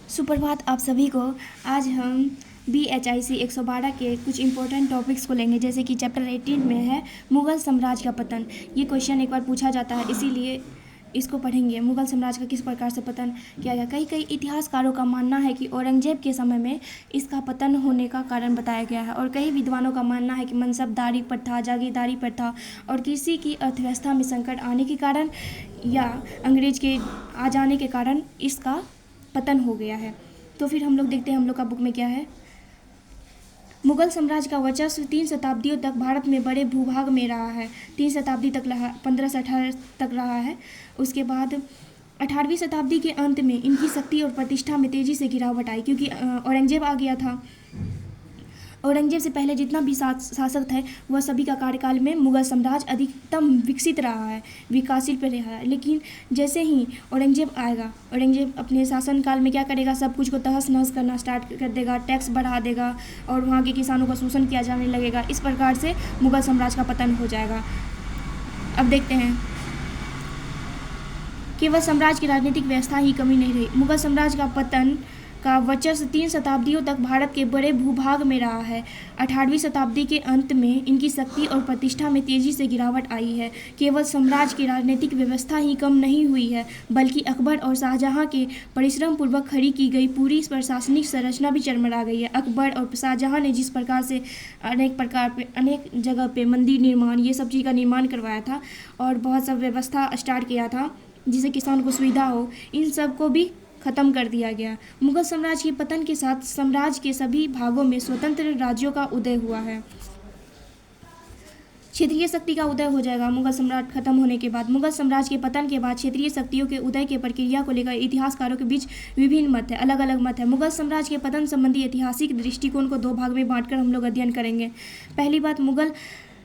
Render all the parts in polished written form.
सुप्रभात आप सभी को। आज हम BHIC 112 के कुछ इंपॉर्टेंट टॉपिक्स को लेंगे, जैसे कि चैप्टर 18 में है मुग़ल साम्राज्य का पतन। ये क्वेश्चन एक बार पूछा जाता है, इसीलिए इसको पढ़ेंगे। मुग़ल साम्राज्य का किस प्रकार से पतन किया गया। कई इतिहासकारों का मानना है कि औरंगजेब के समय में इसका पतन होने का कारण बताया गया है, और कई विद्वानों का मानना है कि मनसबदारी प्रथा, जागीरदारी प्रथा और कृषि की अर्थव्यवस्था में संकट आने के कारण या अंग्रेज के आ जाने के कारण इसका पतन हो गया है। तो फिर हम लोग देखते हैं हम लोग का बुक में क्या है। मुग़ल साम्राज्य का वर्चस्व 3 शताब्दियों तक भारत में बड़े भूभाग में रहा है। 3 शताब्दी तक 15 से 18 तक रहा है। उसके बाद 18वीं शताब्दी के अंत में इनकी शक्ति और प्रतिष्ठा में तेज़ी से गिरावट आई, क्योंकि औरंगजेब आ गया था। औरंगजेब से पहले जितना भी शासक थे वह सभी का कार्यकाल में मुग़ल साम्राज्य अधिकतम विकसित रहा है, विकासशील पर रहा है। लेकिन जैसे ही औरंगजेब आएगा, औरंगजेब अपने शासनकाल में क्या करेगा, सब कुछ को तहस नहस करना स्टार्ट कर देगा, टैक्स बढ़ा देगा और वहाँ के किसानों का शोषण किया जाने लगेगा। इस प्रकार से मुग़ल साम्राज्य का पतन हो जाएगा। अब देखते हैं, केवल साम्राज्य की राजनीतिक व्यवस्था ही कमी नहीं रही। मुग़ल साम्राज्य का पतन का वर्चस्व 3 शताब्दियों तक भारत के बड़े भूभाग में रहा है। 18वीं शताब्दी के अंत में इनकी शक्ति और प्रतिष्ठा में तेज़ी से गिरावट आई है। केवल साम्राज्य की राजनीतिक व्यवस्था ही कम नहीं हुई है, बल्कि अकबर और शाहजहां के परिश्रम पूर्वक खड़ी की गई पूरी प्रशासनिक संरचना भी चरमरा गई है। अकबर और शाहजहां ने जिस प्रकार से अनेक जगह पे मंदिर निर्माण, ये सब चीज़ का निर्माण करवाया था और बहुत सब व्यवस्था स्टार्ट किया था जिससे किसान को सुविधा हो, इन सब को भी ख़त्म कर दिया गया। मुग़ल साम्राज्य के पतन के साथ साम्राज्य के सभी भागों में स्वतंत्र राज्यों का उदय हुआ है। क्षेत्रीय शक्ति का उदय हो जाएगा मुग़ल साम्राज्य खत्म होने के बाद। मुग़ल साम्राज्य के पतन के बाद क्षेत्रीय शक्तियों के उदय के प्रक्रिया को लेकर इतिहासकारों के बीच विभिन्न मत है, अलग अलग मत है। मुग़ल साम्राज्य के पतन संबंधी ऐतिहासिक दृष्टिकोण को 2 भाग में बांटकर हम लोग अध्ययन करेंगे। पहली बात, मुग़ल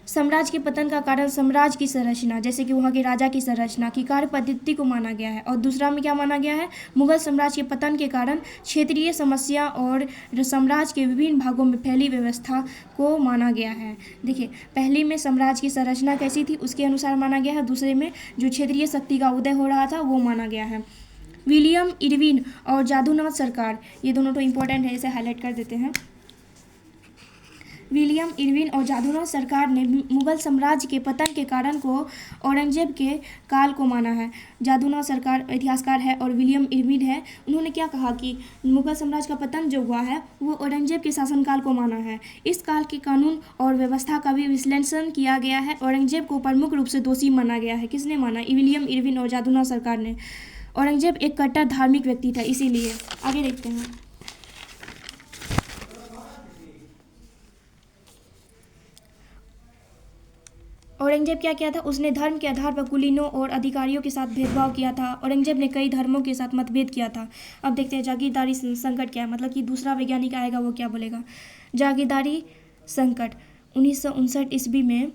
साम्राज्य के पतन का कारण साम्राज्य की संरचना, जैसे कि वहाँ के राजा की संरचना की कार्य पद्धति को माना गया है। और दूसरा में क्या माना गया है, मुग़ल साम्राज्य के पतन के कारण क्षेत्रीय समस्या और साम्राज्य के विभिन्न भागों में फैली व्यवस्था को माना गया है। देखिए, पहली में साम्राज्य की संरचना कैसी थी उसके अनुसार माना गया है, दूसरे में जो क्षेत्रीय शक्ति का उदय हो रहा था वो माना गया है। विलियम इरविन और जादूनाथ सरकार, ये दोनों तो इम्पोर्टेंट है, इसे हाईलाइट कर देते हैं। विलियम इरविन और जादूनाथ सरकार ने मुग़ल साम्राज्य के पतन के कारण को औरंगजेब के काल को माना है। जादूनाथ सरकार इतिहासकार है और विलियम इरविन है। उन्होंने क्या कहा कि मुग़ल साम्राज्य का पतन जो हुआ है वो औरंगजेब के शासनकाल को माना है। इस काल के कानून और व्यवस्था का भी विश्लेषण किया गया है। औरंगजेब को प्रमुख रूप से दोषी माना गया है। किसने माना? विलियम इरविन और जादूनाथ सरकार ने। औरंगजेब एक कट्टर धार्मिक व्यक्ति था, इसीलिए। आगे देखते हैं। औरंगजेब क्या किया था, उसने धर्म के आधार पर कुलीनों और अधिकारियों के साथ भेदभाव किया था। औरंगजेब ने कई धर्मों के साथ मतभेद किया था। अब देखते हैं जागीरदारी संकट क्या है, मतलब कि दूसरा वैज्ञानिक आएगा वो क्या बोलेगा। जागीरदारी संकट 1959 ईस्वी में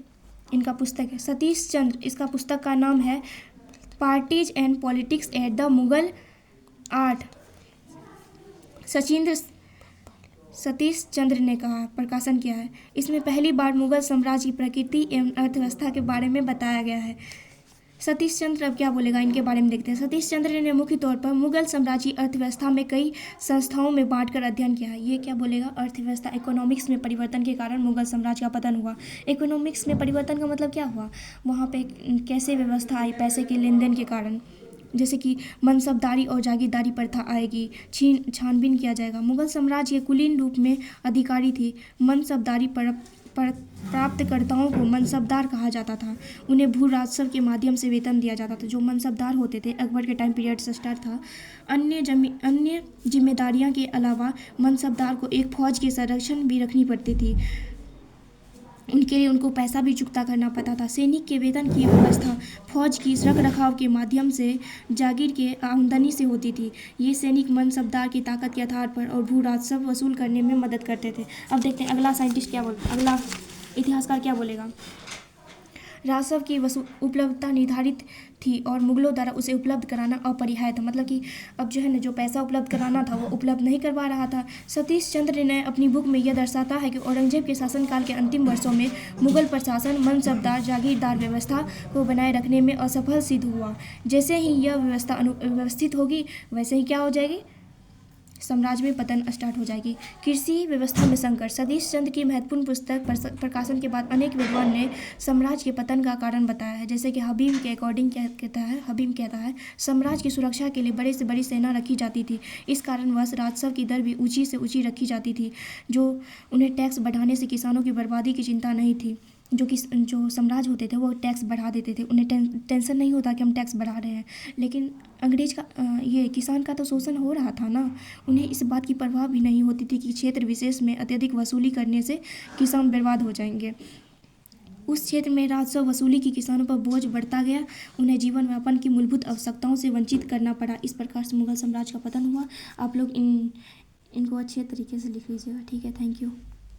इनका पुस्तक है। सतीश चंद्र, इसका पुस्तक का नाम है parties and politics at the Mughal art. Satish Chandra ने कहा, प्रकाशन किया है। इसमें पहली बार मुग़ल साम्राज्य की प्रकृति एवं अर्थव्यवस्था के बारे में बताया गया है। सतीश चंद्र अब क्या बोलेगा इनके बारे में देखते हैं। सतीश चंद्र ने मुख्य तौर पर मुग़ल साम्राज्य की अर्थव्यवस्था में कई संस्थाओं में बांटकर अध्ययन किया है। ये क्या बोलेगा, अर्थव्यवस्था, इकोनॉमिक्स में परिवर्तन के कारण मुग़ल साम्राज्य का पतन हुआ। इकोनॉमिक्स में परिवर्तन का मतलब क्या हुआ, वहाँ पे कैसे व्यवस्था आई पैसे के लेन देन के कारण, जैसे कि मनसबदारी और जागीरदारी प्रथा आएगी, छानबीन किया जाएगा। मुग़ल साम्राज्य के कुलीन रूप में अधिकारी थी। मनसबदारी प्राप्तकर्ताओं को मनसबदार कहा जाता था। उन्हें भू राजस्व के माध्यम से वेतन दिया जाता था। जो मनसबदार होते थे, अकबर के टाइम पीरियड से स्टार्ट था। अन्य जिम्मेदारियां के अलावा मनसबदार को एक फौज के संरक्षण भी रखनी पड़ती थी। उनके लिए उनको पैसा भी चुकता करना पड़ता था। सैनिक के वेतन की व्यवस्था फौज की रख रखाव के माध्यम से जागीर के आमदनी से होती थी। ये सैनिक मनसबदार की ताकत के आधार पर और भू राजस्व वसूल करने में मदद करते थे। अब देखते हैं अगला साइंटिस्ट क्या अगला इतिहासकार क्या बोलेगा। राजस्व की उपलब्धता निर्धारित थी और मुगलों द्वारा उसे उपलब्ध कराना अपरिहार्य था। मतलब कि अब जो है ना, जो पैसा उपलब्ध कराना था वो उपलब्ध नहीं करवा रहा था। सतीश चंद्र ने अपनी बुक में यह दर्शाता है कि औरंगजेब के शासनकाल के अंतिम वर्षों में मुगल प्रशासन मनसबदार जागीरदार व्यवस्था को बनाए रखने में असफल सिद्ध हुआ। जैसे ही यह व्यवस्था व्यवस्थित होगी वैसे ही क्या हो जाएगी, साम्राज्य में पतन स्टार्ट हो जाएगी। कृषि व्यवस्था में संकट। सतीश चंद्र की महत्वपूर्ण पुस्तक प्रकाशन के बाद अनेक विद्वान ने साम्राज्य के पतन का कारण बताया है। जैसे कि हबीब के अकॉर्डिंग क्या कहता है साम्राज्य की सुरक्षा के लिए बड़े से बड़ी सेना रखी जाती थी। इस कारणवश राजस्व की दर भी ऊंची से ऊंची रखी जाती थी। जो उन्हें टैक्स बढ़ाने से किसानों की बर्बादी की चिंता नहीं थी। जो साम्राज्य होते थे वो टैक्स बढ़ा देते थे, उन्हें टेंशन नहीं होता कि हम टैक्स बढ़ा रहे हैं। लेकिन अंग्रेज का ये किसान का तो शोषण हो रहा था ना, उन्हें इस बात की परवाह भी नहीं होती थी कि क्षेत्र विशेष में अत्यधिक वसूली करने से किसान बर्बाद हो जाएंगे। उस क्षेत्र में राजस्व वसूली की किसानों पर बोझ बढ़ता गया, उन्हें जीवन यापन की मूलभूत आवश्यकताओं से वंचित करना पड़ा। इस प्रकार से मुगल साम्राज्य का पतन हुआ। आप लोग इनको अच्छे तरीके से लिख लीजिएगा, ठीक है। Thank you.